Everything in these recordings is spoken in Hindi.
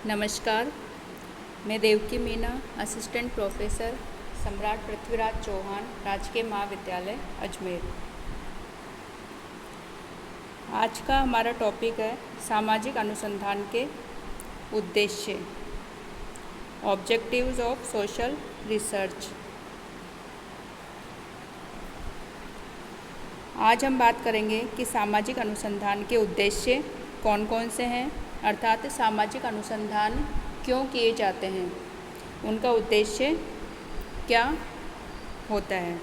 नमस्कार, मैं देवकी मीना, असिस्टेंट प्रोफेसर सम्राट पृथ्वीराज चौहान, राजकीय महाविद्यालय अजमेर। आज का हमारा टॉपिक है सामाजिक अनुसंधान के उद्देश्य, ऑब्जेक्टिव्स ऑफ सोशल रिसर्च। आज हम बात करेंगे कि सामाजिक अनुसंधान के उद्देश्य कौन कौन से हैं, अर्थात सामाजिक अनुसंधान क्यों किए जाते हैं, उनका उद्देश्य क्या होता है।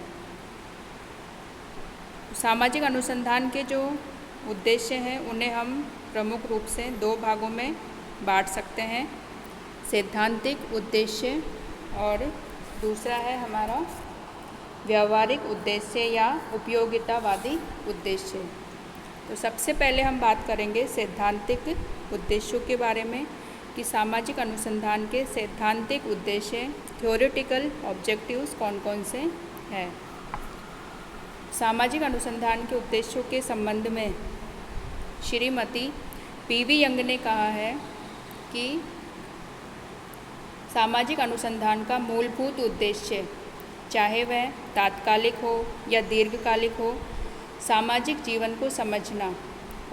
सामाजिक अनुसंधान के जो उद्देश्य हैं उन्हें हम प्रमुख रूप से दो भागों में बांट सकते हैं, सैद्धांतिक उद्देश्य और दूसरा है हमारा व्यावहारिक उद्देश्य या उपयोगितावादी उद्देश्य। तो सबसे पहले हम बात करेंगे सैद्धांतिक उद्देश्यों के बारे में कि सामाजिक अनुसंधान के सैद्धांतिक उद्देश्य थ्योरेटिकल ऑब्जेक्टिव्स कौन कौन से हैं। सामाजिक अनुसंधान के उद्देश्यों के संबंध में श्रीमती पीवी यंग ने कहा है कि सामाजिक अनुसंधान का मूलभूत उद्देश्य, चाहे वह तात्कालिक हो या दीर्घकालिक हो, सामाजिक जीवन को समझना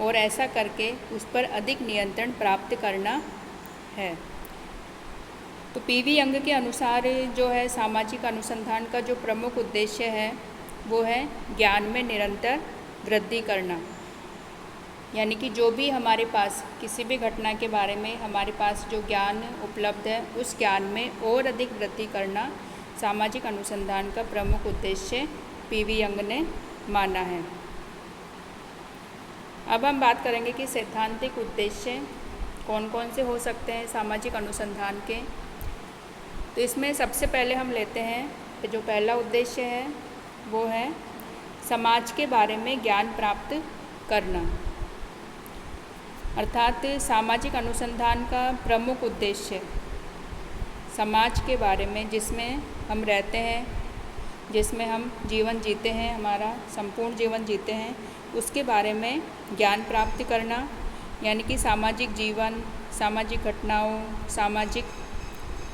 और ऐसा करके उस पर अधिक नियंत्रण प्राप्त करना है। तो पीवी यंग के अनुसार जो है सामाजिक अनुसंधान का जो प्रमुख उद्देश्य है वो है ज्ञान में निरंतर वृद्धि करना, यानी कि जो भी हमारे पास किसी भी घटना के बारे में हमारे पास जो ज्ञान उपलब्ध है उस ज्ञान में और अधिक वृद्धि करना सामाजिक अनुसंधान का प्रमुख उद्देश्य पीवी यंग ने माना है। अब हम बात करेंगे कि सैद्धांतिक उद्देश्य कौन कौन से हो सकते हैं सामाजिक अनुसंधान के। तो इसमें सबसे पहले हम लेते हैं कि जो पहला उद्देश्य है वो है समाज के बारे में ज्ञान प्राप्त करना, अर्थात सामाजिक अनुसंधान का प्रमुख उद्देश्य समाज के बारे में, जिसमें हम रहते हैं, जिसमें हम जीवन जीते हैं, हमारा संपूर्ण जीवन जीते हैं, उसके बारे में ज्ञान प्राप्त करना, यानी कि सामाजिक जीवन, सामाजिक घटनाओं, सामाजिक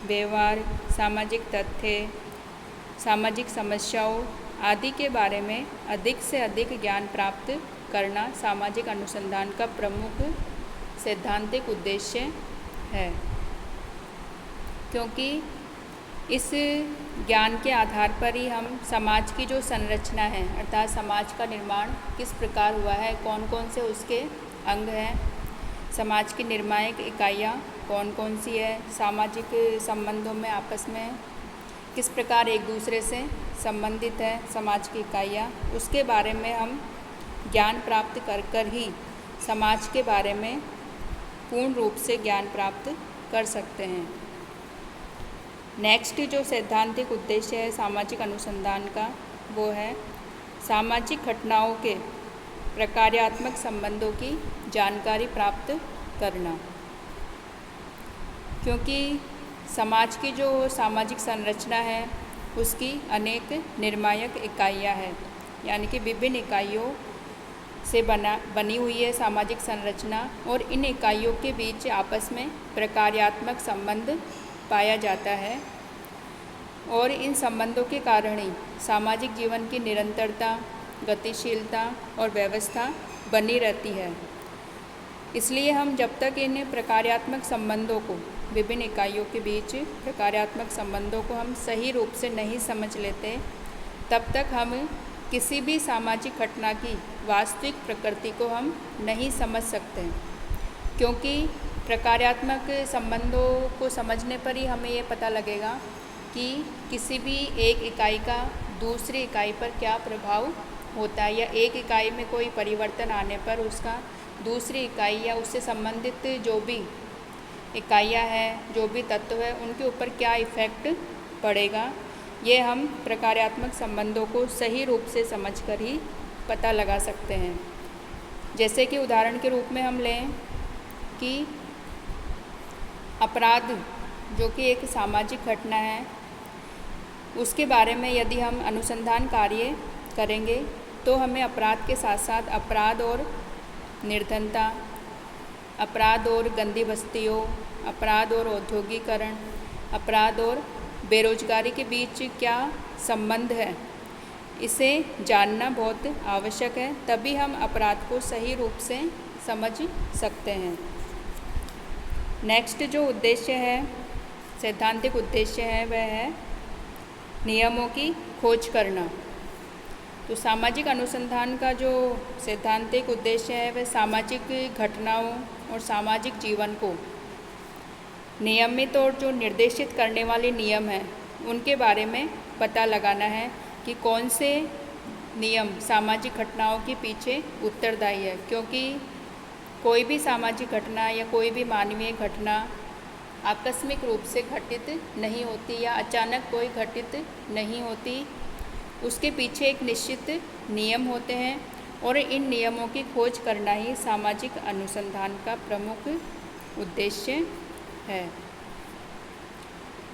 व्यवहार, सामाजिक तथ्य, सामाजिक समस्याओं आदि के बारे में अधिक से अधिक ज्ञान प्राप्त करना सामाजिक अनुसंधान का प्रमुख सैद्धांतिक उद्देश्य है। क्योंकि इस ज्ञान के आधार पर ही हम समाज की जो संरचना है, अर्थात समाज का निर्माण किस प्रकार हुआ है, कौन कौन से उसके अंग हैं, समाज की निर्णायक इकाइयाँ कौन कौन सी है, सामाजिक संबंधों में आपस में किस प्रकार एक दूसरे से संबंधित है समाज की इकाइयाँ, उसके बारे में हम ज्ञान प्राप्त कर ही समाज के बारे में पूर्ण रूप से ज्ञान प्राप्त कर सकते हैं। नेक्स्ट जो सैद्धांतिक उद्देश्य है सामाजिक अनुसंधान का वो है सामाजिक घटनाओं के प्रकार्यात्मक संबंधों की जानकारी प्राप्त करना। क्योंकि समाज की जो सामाजिक संरचना है उसकी अनेक निर्णायक इकाइयाँ हैं, यानी कि विभिन्न इकाइयों से बनी हुई है सामाजिक संरचना, और इन इकाइयों के बीच आपस में प्रकार्यात्मक संबंध पाया जाता है और इन संबंधों के कारण ही सामाजिक जीवन की निरंतरता, गतिशीलता और व्यवस्था बनी रहती है। इसलिए हम जब तक इन प्रकार्यात्मक संबंधों को, विभिन्न इकाइयों के बीच प्रकार्यात्मक संबंधों को हम सही रूप से नहीं समझ लेते, तब तक हम किसी भी सामाजिक घटना की वास्तविक प्रकृति को हम नहीं समझ सकते। क्योंकि प्रकार्यात्मक संबंधों को समझने पर ही हमें ये पता लगेगा कि किसी भी एक इकाई का दूसरी इकाई पर क्या प्रभाव होता है, या एक इकाई में कोई परिवर्तन आने पर उसका दूसरी इकाई या उससे संबंधित जो भी इकाइयाँ हैं, जो भी तत्व है, उनके ऊपर क्या इफ़ेक्ट पड़ेगा। ये हम प्रकार्यात्मक संबंधों को सही रूप से समझकर ही पता लगा सकते हैं। जैसे कि उदाहरण के रूप में हम लें कि अपराध जो कि एक सामाजिक घटना है, उसके बारे में यदि हम अनुसंधान कार्य करेंगे तो हमें अपराध के साथ साथ अपराध और निर्धनता, अपराध और गंदी बस्तियों, अपराध और औद्योगिकरण, अपराध और बेरोजगारी के बीच क्या संबंध है, इसे जानना बहुत आवश्यक है। तभी हम अपराध को सही रूप से समझ सकते हैं। नेक्स्ट जो उद्देश्य है, सैद्धांतिक उद्देश्य है, वह है नियमों की खोज करना। तो सामाजिक अनुसंधान का जो सैद्धांतिक उद्देश्य है वह सामाजिक घटनाओं और सामाजिक जीवन को नियमित और जो निर्देशित करने वाले नियम हैं उनके बारे में पता लगाना है कि कौन से नियम सामाजिक घटनाओं के पीछे उत्तरदायी है। क्योंकि कोई भी सामाजिक घटना या कोई भी मानवीय घटना आकस्मिक रूप से घटित नहीं होती या अचानक कोई घटित नहीं होती, उसके पीछे एक निश्चित नियम होते हैं और इन नियमों की खोज करना ही सामाजिक अनुसंधान का प्रमुख उद्देश्य है।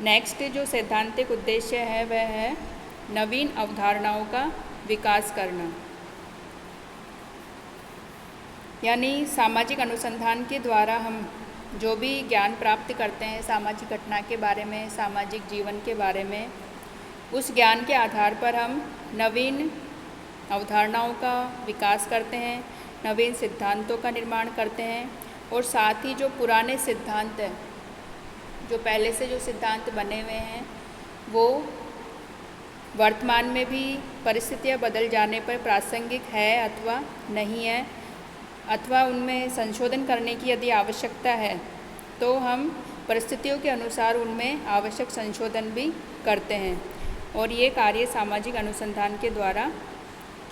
नेक्स्ट जो सैद्धांतिक उद्देश्य है वह है नवीन अवधारणाओं का विकास करना। यानी सामाजिक अनुसंधान के द्वारा हम जो भी ज्ञान प्राप्त करते हैं सामाजिक घटना के बारे में, सामाजिक जीवन के बारे में, उस ज्ञान के आधार पर हम नवीन अवधारणाओं का विकास करते हैं, नवीन सिद्धांतों का निर्माण करते हैं और साथ ही जो पुराने सिद्धांत हैं, जो पहले से जो सिद्धांत बने हुए हैं, वो वर्तमान में भी परिस्थितियाँ बदल जाने पर प्रासंगिक है अथवा नहीं है, अथवा उनमें संशोधन करने की यदि आवश्यकता है तो हम परिस्थितियों के अनुसार उनमें आवश्यक संशोधन भी करते हैं। और ये कार्य सामाजिक अनुसंधान के द्वारा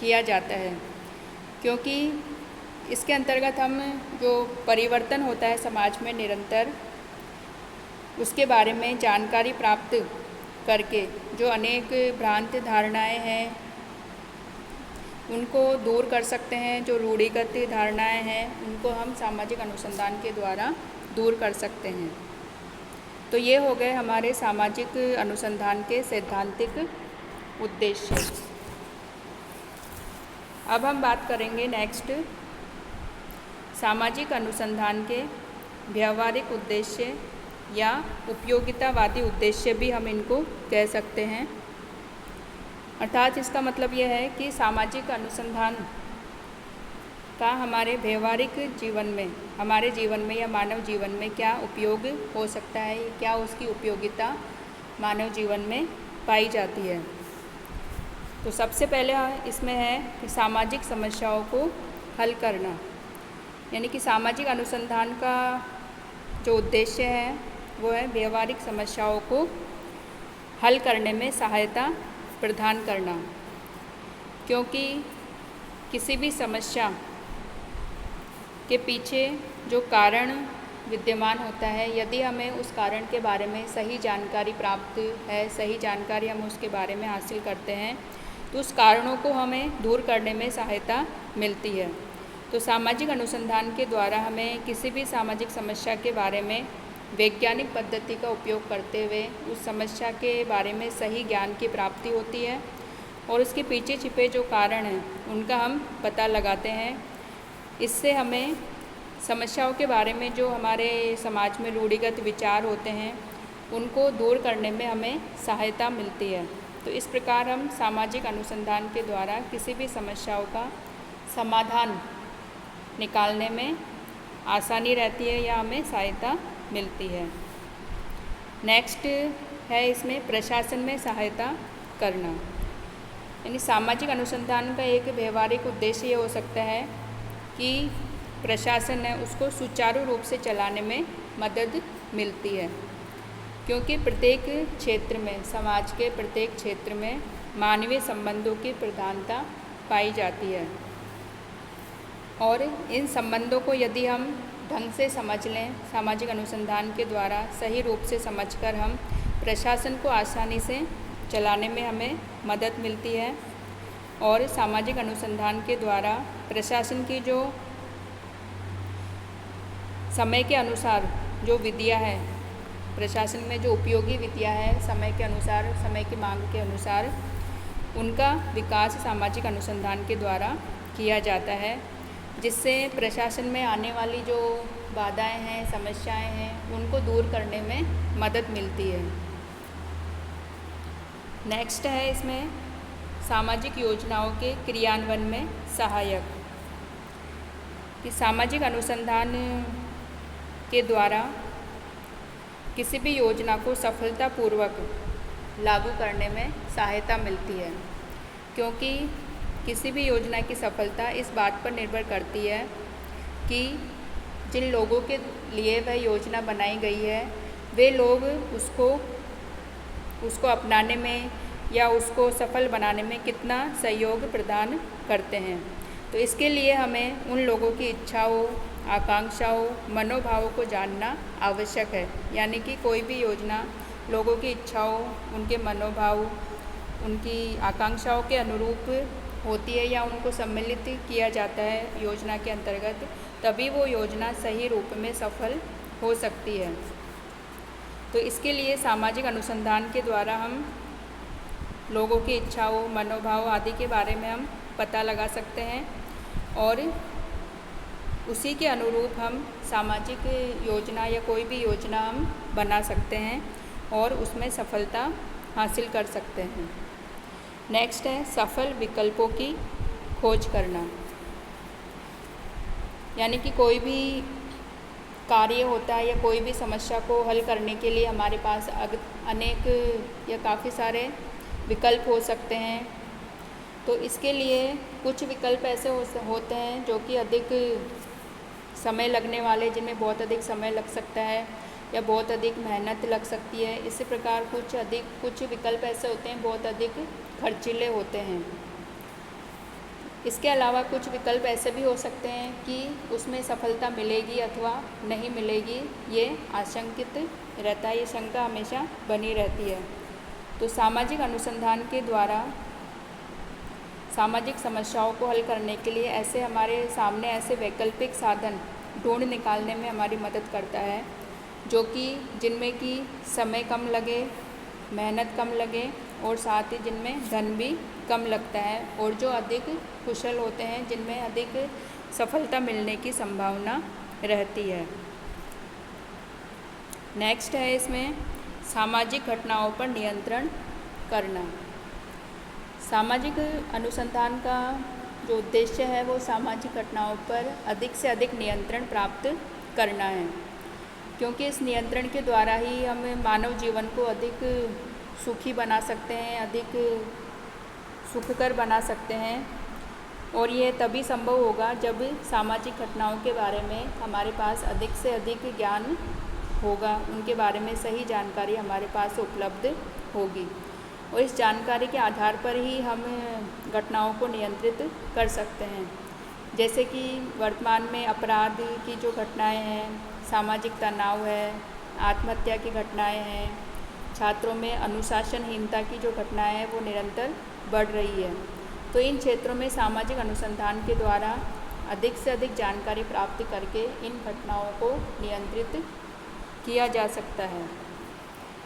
किया जाता है। क्योंकि इसके अंतर्गत हम जो परिवर्तन होता है समाज में निरंतर, उसके बारे में जानकारी प्राप्त करके जो अनेक भ्रांत धारणाएं हैं उनको दूर कर सकते हैं। जो रूढ़िगत धारणाएं हैं उनको हम सामाजिक अनुसंधान के द्वारा दूर कर सकते हैं। तो ये हो गए हमारे सामाजिक अनुसंधान के सैद्धांतिक उद्देश्य। अब हम बात करेंगे नेक्स्ट सामाजिक अनुसंधान के व्यावहारिक उद्देश्य या उपयोगितावादी उद्देश्य भी हम इनको कह सकते हैं। अर्थात इसका मतलब यह है कि सामाजिक अनुसंधान का हमारे व्यवहारिक जीवन में, हमारे जीवन में या मानव जीवन में क्या उपयोग हो सकता है, क्या उसकी उपयोगिता मानव जीवन में पाई जाती है। तो सबसे पहले इसमें है कि सामाजिक समस्याओं को हल करना। यानी कि सामाजिक अनुसंधान का जो उद्देश्य है वो है व्यवहारिक समस्याओं को हल करने में सहायता प्रदान करना। क्योंकि किसी भी समस्या के पीछे जो कारण विद्यमान होता है, यदि हमें उस कारण के बारे में सही जानकारी प्राप्त है, सही जानकारी हम उसके बारे में हासिल करते हैं, तो उस कारणों को हमें दूर करने में सहायता मिलती है। तो सामाजिक अनुसंधान के द्वारा हमें किसी भी सामाजिक समस्या के बारे में वैज्ञानिक पद्धति का उपयोग करते हुए उस समस्या के बारे में सही ज्ञान की प्राप्ति होती है और उसके पीछे छिपे जो कारण हैं उनका हम पता लगाते हैं। इससे हमें समस्याओं के बारे में जो हमारे समाज में रूढ़िगत विचार होते हैं उनको दूर करने में हमें सहायता मिलती है। तो इस प्रकार हम सामाजिक अनुसंधान के द्वारा किसी भी समस्याओं का समाधान निकालने में आसानी रहती है या हमें सहायता मिलती है। नेक्स्ट है इसमें प्रशासन में सहायता करना। यानी सामाजिक अनुसंधान का एक व्यवहारिक उद्देश्य ये हो सकता है कि प्रशासन है उसको सुचारू रूप से चलाने में मदद मिलती है। क्योंकि प्रत्येक क्षेत्र में, समाज के प्रत्येक क्षेत्र में मानवीय संबंधों की प्रधानता पाई जाती है और इन संबंधों को यदि हम ढंग से समझ लें, सामाजिक अनुसंधान के द्वारा सही रूप से समझकर हम प्रशासन को आसानी से चलाने में हमें मदद मिलती है। और सामाजिक अनुसंधान के द्वारा प्रशासन की जो समय के अनुसार जो विधियाँ है, प्रशासन में जो उपयोगी विधियाँ है समय के अनुसार, समय की मांग के अनुसार, उनका विकास सामाजिक अनुसंधान के द्वारा किया जाता है। जिससे प्रशासन में आने वाली जो बाधाएं हैं, समस्याएं हैं, उनको दूर करने में मदद मिलती है। नेक्स्ट है इसमें सामाजिक योजनाओं के क्रियान्वयन में सहायक, कि सामाजिक अनुसंधान के द्वारा किसी भी योजना को सफलतापूर्वक लागू करने में सहायता मिलती है, क्योंकि किसी भी योजना की सफलता इस बात पर निर्भर करती है कि जिन लोगों के लिए वह योजना बनाई गई है वे लोग उसको अपनाने में या उसको सफल बनाने में कितना सहयोग प्रदान करते हैं। तो इसके लिए हमें उन लोगों की इच्छाओं, आकांक्षाओं, मनोभावों को जानना आवश्यक है। यानी कि कोई भी योजना लोगों की इच्छाओं, उनके मनोभाव, उनकी आकांक्षाओं के अनुरूप होती है या उनको सम्मिलित किया जाता है योजना के अंतर्गत, तभी वो योजना सही रूप में सफल हो सकती है। तो इसके लिए सामाजिक अनुसंधान के द्वारा हम लोगों की इच्छाओं, मनोभाव आदि के बारे में हम पता लगा सकते हैं और उसी के अनुरूप हम सामाजिक योजना या कोई भी योजना हम बना सकते हैं और उसमें सफलता हासिल कर सकते हैं। नेक्स्ट है सफल विकल्पों की खोज करना, यानी कि कोई भी कार्य होता है या कोई भी समस्या को हल करने के लिए हमारे पास अनेक या काफ़ी सारे विकल्प हो सकते हैं। तो इसके लिए कुछ विकल्प ऐसे होते हैं जो कि अधिक समय लगने वाले, जिनमें बहुत अधिक समय लग सकता है या बहुत अधिक मेहनत लग सकती है। इसी प्रकार कुछ विकल्प ऐसे होते हैं बहुत अधिक खर्चीले होते हैं। इसके अलावा कुछ विकल्प ऐसे भी हो सकते हैं कि उसमें सफलता मिलेगी अथवा नहीं मिलेगी, ये आशंकित रहता है, ये शंका हमेशा बनी रहती है। तो सामाजिक अनुसंधान के द्वारा सामाजिक समस्याओं को हल करने के लिए ऐसे हमारे सामने ऐसे वैकल्पिक साधन ढूंढ निकालने में हमारी मदद करता है, जो कि जिनमें कि समय कम लगे, मेहनत कम लगे और साथ ही जिनमें धन भी कम लगता है और जो अधिक कुशल होते हैं, जिनमें अधिक सफलता मिलने की संभावना रहती है। नेक्स्ट है इसमें सामाजिक घटनाओं पर नियंत्रण करना। सामाजिक अनुसंधान का जो उद्देश्य है वो सामाजिक घटनाओं पर अधिक से अधिक नियंत्रण प्राप्त करना है, क्योंकि इस नियंत्रण के द्वारा ही हम मानव जीवन को अधिक सुखी बना सकते हैं, अधिक सुखकर बना सकते हैं। और ये तभी संभव होगा जब सामाजिक घटनाओं के बारे में हमारे पास अधिक से अधिक ज्ञान होगा, उनके बारे में सही जानकारी हमारे पास उपलब्ध होगी और इस जानकारी के आधार पर ही हम घटनाओं को नियंत्रित कर सकते हैं। जैसे कि वर्तमान में अपराध की जो घटनाएं हैं, सामाजिक तनाव है, आत्महत्या की घटनाएं हैं, छात्रों में अनुशासनहीनता की जो घटनाएं हैं वो निरंतर बढ़ रही है। तो इन क्षेत्रों में सामाजिक अनुसंधान के द्वारा अधिक से अधिक जानकारी प्राप्त करके इन घटनाओं को नियंत्रित किया जा सकता है।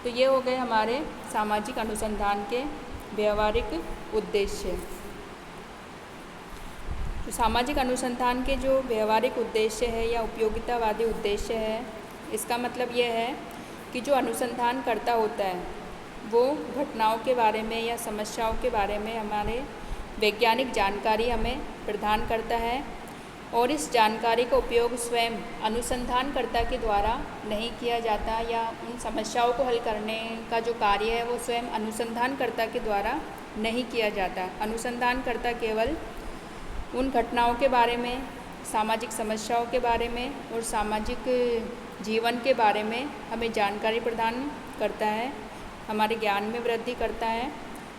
तो ये हो गए हमारे सामाजिक अनुसंधान के व्यवहारिक उद्देश्य। तो सामाजिक अनुसंधान के जो व्यवहारिक उद्देश्य है या उपयोगितावादी उद्देश्य है, इसका मतलब ये है कि जो अनुसंधान करता होता है वो घटनाओं के बारे में या समस्याओं के बारे में हमारे वैज्ञानिक जानकारी हमें प्रदान करता है और इस जानकारी का उपयोग स्वयं अनुसंधानकर्ता के द्वारा नहीं किया जाता, या उन समस्याओं को हल करने का जो कार्य है वो स्वयं अनुसंधानकर्ता के द्वारा नहीं किया जाता। अनुसंधानकर्ता केवल उन घटनाओं के बारे में, सामाजिक समस्याओं के बारे में और सामाजिक जीवन के बारे में हमें जानकारी प्रदान करता है, हमारे ज्ञान में वृद्धि करता है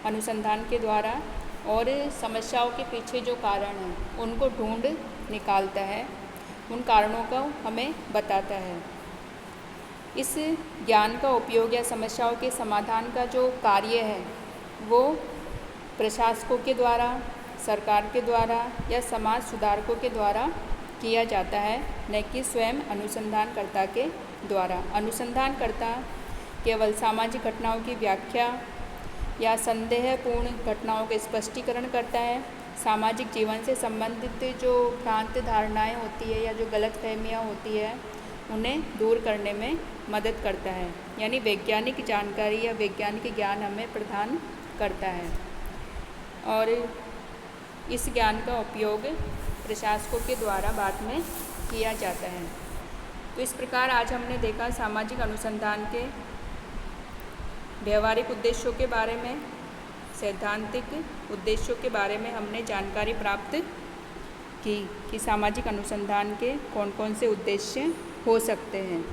अनुसंधान के द्वारा, और समस्याओं के पीछे जो कारण हैं उनको ढूंढ निकालता है, उन कारणों को हमें बताता है। इस ज्ञान का उपयोग या समस्याओं के समाधान का जो कार्य है वो प्रशासकों के द्वारा, सरकार के द्वारा या समाज सुधारकों के द्वारा किया जाता है, न कि स्वयं अनुसंधानकर्ता के द्वारा। अनुसंधानकर्ता केवल सामाजिक घटनाओं की व्याख्या या संदेहपूर्ण घटनाओं का स्पष्टीकरण करता है सामाजिक जीवन से संबंधित जो भ्रांत धारणाएं होती है या जो गलतफहमियां होती है उन्हें दूर करने में मदद करता है। यानी वैज्ञानिक जानकारी या वैज्ञानिक ज्ञान हमें प्रदान करता है और इस ज्ञान का उपयोग प्रशासकों के द्वारा बाद में किया जाता है। तो इस प्रकार आज हमने देखा सामाजिक अनुसंधान के व्यवहारिक उद्देश्यों के बारे में, सैद्धांतिक उद्देश्यों के बारे में हमने जानकारी प्राप्त की कि सामाजिक अनुसंधान के कौन कौन से उद्देश्य हो सकते हैं।